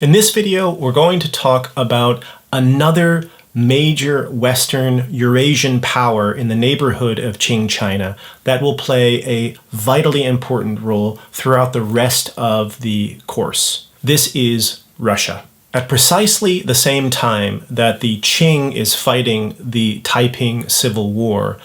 In this video, we're going to talk about another major Western Eurasian power in the neighborhood of Qing China that will play a vitally important role throughout the rest of the course. This is Russia. At precisely the same time that the Qing is fighting the Taiping Civil War,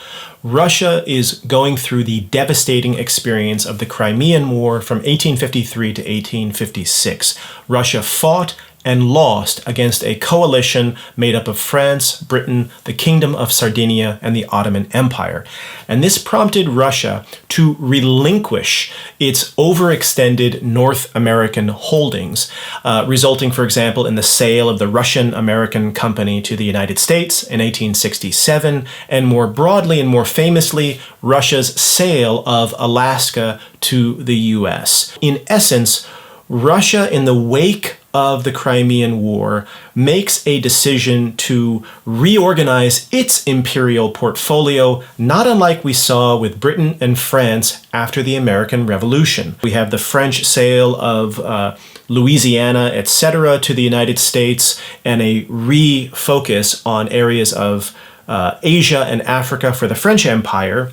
Russia is going through the devastating experience of the Crimean War from 1853 to 1856. Russia fought and lost against a coalition made up of France, Britain, the Kingdom of Sardinia, and the Ottoman Empire. And this prompted Russia to relinquish its overextended North American holdings, resulting, for example, in the sale of the Russian-American Company to the United States in 1867, and more broadly and more famously, Russia's sale of Alaska to the US. In essence, Russia, in the wake of the Crimean War, makes a decision to reorganize its imperial portfolio, not unlike we saw with Britain and France after the American Revolution. We have the French sale of Louisiana, etc., to the United States, and a refocus on areas of Asia and Africa for the French Empire,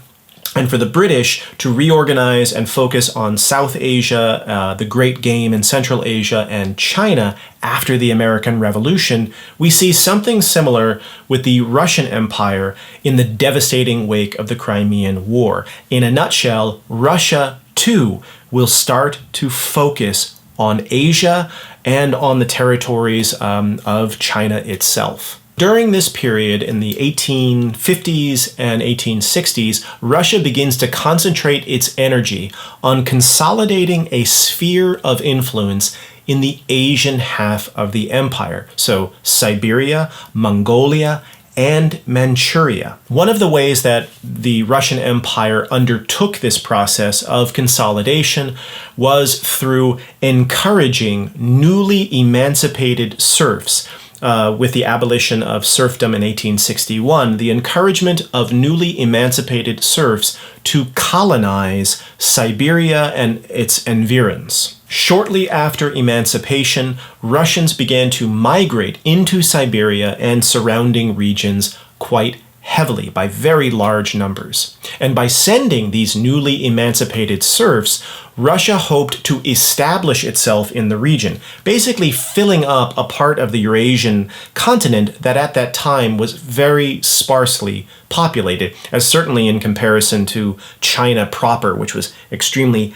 and for the British to reorganize and focus on South Asia, the Great Game in Central Asia, and China after the American Revolution. We see something similar with the Russian Empire in the devastating wake of the Crimean War. In a nutshell, Russia, too, will start to focus on Asia and on the territories of China itself. During this period, in the 1850s and 1860s, Russia begins to concentrate its energy on consolidating a sphere of influence in the Asian half of the empire, so Siberia, Mongolia, and Manchuria. One of the ways that the Russian Empire undertook this process of consolidation was through encouraging newly emancipated serfs. With the abolition of serfdom in 1861, the encouragement of newly emancipated serfs to colonize Siberia and its environs. Shortly after emancipation, Russians began to migrate into Siberia and surrounding regions quite heavily, by very large numbers. And by sending these newly emancipated serfs, Russia hoped to establish itself in the region, basically filling up a part of the Eurasian continent that at that time was very sparsely populated, as certainly in comparison to China proper, which was extremely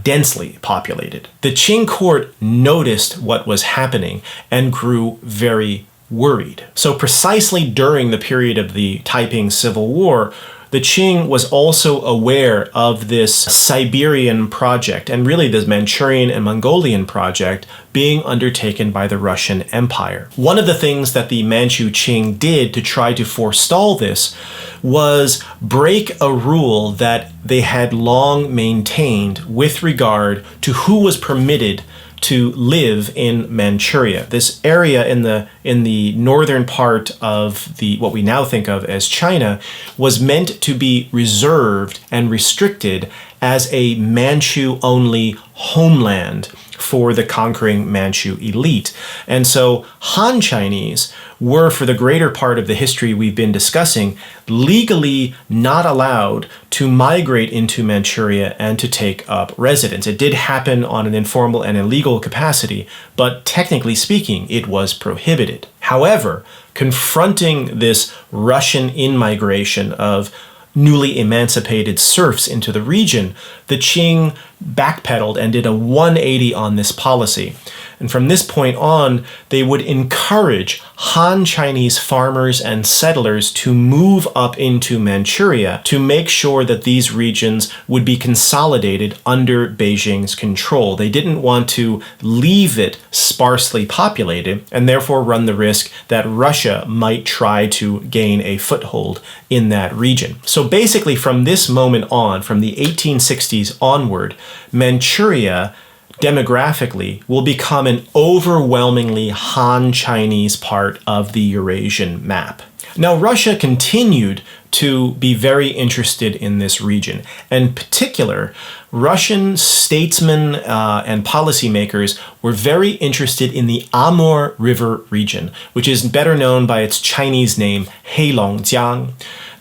densely populated. The Qing Court noticed what was happening and grew very worried. So precisely during the period of the Taiping Civil War, the Qing was also aware of this Siberian project, and really the Manchurian and Mongolian project, being undertaken by the Russian Empire. One of the things that the Manchu Qing did to try to forestall this was break a rule that they had long maintained with regard to who was permitted to live in Manchuria. This area in the northern part of what we now think of as China was meant to be reserved and restricted as a Manchu-only homeland for the conquering Manchu elite. And so Han Chinese were, for the greater part of the history we've been discussing, legally not allowed to migrate into Manchuria and to take up residence. It did happen on an informal and illegal capacity, but technically speaking, it was prohibited. However, confronting this Russian in-migration of newly emancipated serfs into the region, the Qing backpedaled and did a 180 on this policy. And from this point on, they would encourage Han Chinese farmers and settlers to move up into Manchuria to make sure that these regions would be consolidated under Beijing's control. They didn't want to leave it sparsely populated and therefore run the risk that Russia might try to gain a foothold in that region. So basically from this moment on, from the 1860s onward, Manchuria demographically will become an overwhelmingly Han Chinese part of the Eurasian map. Now, Russia continued to be very interested in this region. In particular, Russian statesmen and policymakers were very interested in the Amur River region, which is better known by its Chinese name, Heilongjiang.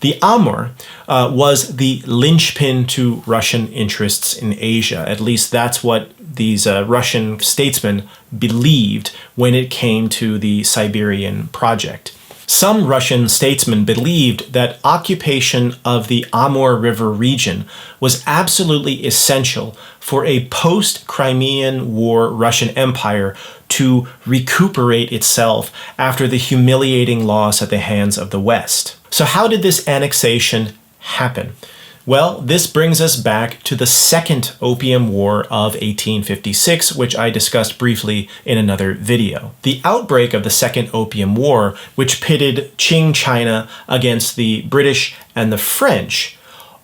The Amur was the linchpin to Russian interests in Asia. At least that's what these Russian statesmen believed when it came to the Siberian project. Some Russian statesmen believed that occupation of the Amur River region was absolutely essential for a post-Crimean War Russian Empire to recuperate itself after the humiliating loss at the hands of the West. So how did this annexation happen? Well, this brings us back to the Second Opium War of 1856, which I discussed briefly in another video. The outbreak of the Second Opium War, which pitted Qing China against the British and the French,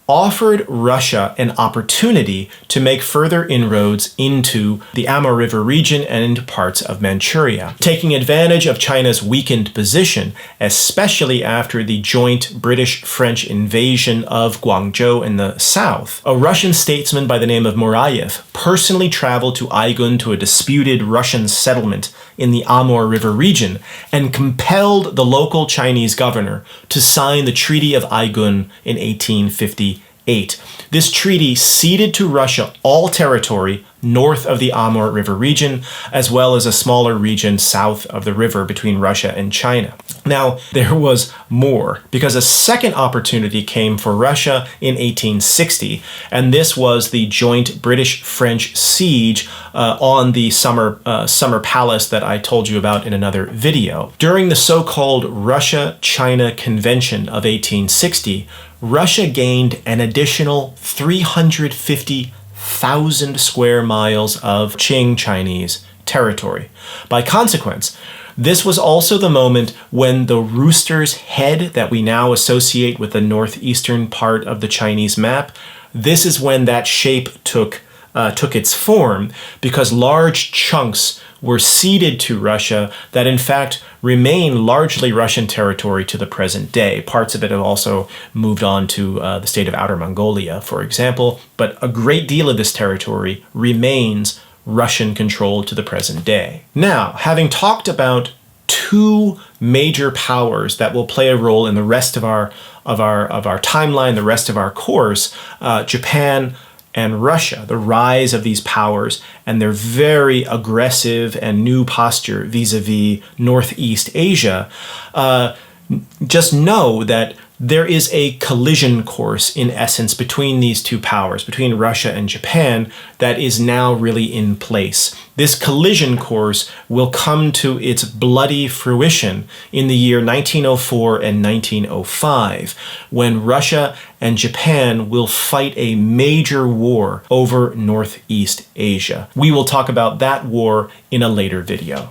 offered Russia an opportunity to make further inroads into the Amur River region and into parts of Manchuria. Taking advantage of China's weakened position, especially after the joint British-French invasion of Guangzhou in the south, a Russian statesman by the name of Murayev personally traveled to Aigun, to a disputed Russian settlement in the Amur River region, and compelled the local Chinese governor to sign the Treaty of Aigun in 1858. This treaty ceded to Russia all territory north of the Amur River region, as well as a smaller region south of the river between Russia and China. Now, there was more, because a second opportunity came for Russia in 1860, and this was the joint British-French siege on the summer palace that I told you about in another video. During the so-called Russia-China Convention of 1860, Russia gained an additional 350,000 square miles of Qing Chinese territory. By consequence, this was also the moment when the Roosters Head that we now associate with the northeastern part of the Chinese map, this is when that shape took its form, because large chunks were ceded to Russia that in fact remain largely Russian territory to the present day. Parts of it have also moved on to the state of Outer Mongolia, for example, but a great deal of this territory remains Russian control to the present day. Now, having talked about two major powers that will play a role in the rest of our timeline, the rest of our course, Japan and Russia, the rise of these powers and their very aggressive and new posture vis-a-vis Northeast Asia, just know that there is a collision course, in essence, between these two powers, between Russia and Japan, that is now really in place. This collision course will come to its bloody fruition in the year 1904 and 1905, when Russia and Japan will fight a major war over Northeast Asia. We will talk about that war in a later video.